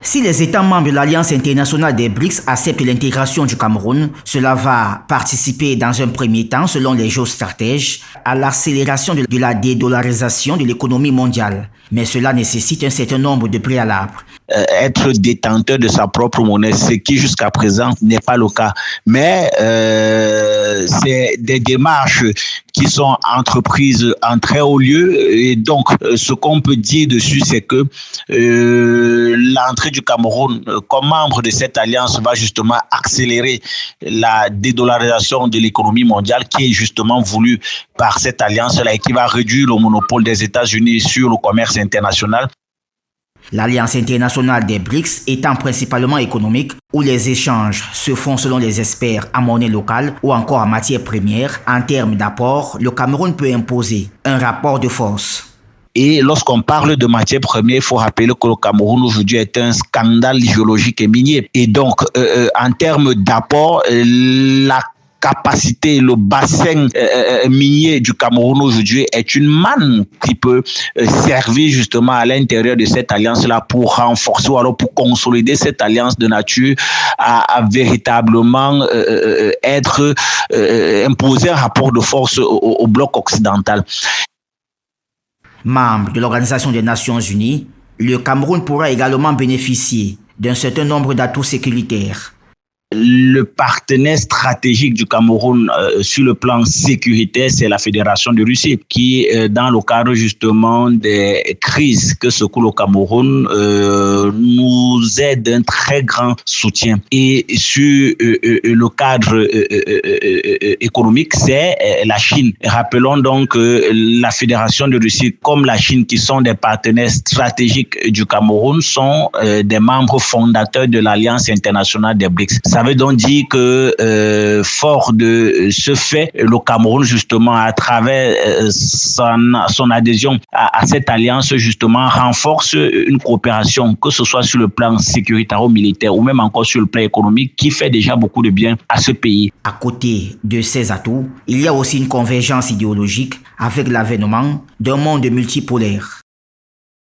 Si les États membres de l'Alliance internationale des BRICS acceptent l'intégration du Cameroun, cela va participer dans un premier temps, selon les géostratèges, à l'accélération de la dédollarisation de l'économie mondiale. Mais cela nécessite un certain nombre de préalables. Être détenteur de sa propre monnaie, ce qui jusqu'à présent n'est pas le cas. Mais c'est des démarches qui sont entreprises en très haut lieu. Et donc, ce qu'on peut dire dessus, c'est que l'entrée du Cameroun comme membre de cette alliance va justement accélérer la dédollarisation de l'économie mondiale qui est justement voulue par cette alliance-là et qui va réduire le monopole des États-Unis sur le commerce international. L'Alliance internationale des BRICS étant principalement économique, où les échanges se font selon les experts en monnaie locale ou encore en matières premières, en termes d'apport, le Cameroun peut imposer un rapport de force. Et lorsqu'on parle de matières premières, il faut rappeler que le Cameroun aujourd'hui est un scandale géologique et minier. Et donc, en termes d'apport, la capacité, le bassin minier du Cameroun aujourd'hui est une manne qui peut servir justement à l'intérieur de cette alliance-là pour renforcer ou alors pour consolider cette alliance de nature à véritablement imposer un rapport de force au bloc occidental. Membre de l'Organisation des Nations Unies, le Cameroun pourra également bénéficier d'un certain nombre d'atouts sécuritaires. Le partenaire stratégique du Cameroun sur le plan sécuritaire, c'est la Fédération de Russie qui, dans le cadre justement des crises que secoue le Cameroun, nous aide d'un très grand soutien. Et sur le cadre économique, c'est la Chine. Rappelons donc que la Fédération de Russie comme la Chine, qui sont des partenaires stratégiques du Cameroun, sont des membres fondateurs de l'Alliance internationale des BRICS. Ça veut donc dire que fort de ce fait, le Cameroun justement à travers son adhésion à cette alliance justement renforce une coopération, que ce soit sur le plan sécuritaire ou militaire ou même encore sur le plan économique, qui fait déjà beaucoup de bien à ce pays. À côté de ces atouts, il y a aussi une convergence idéologique avec l'avènement d'un monde multipolaire.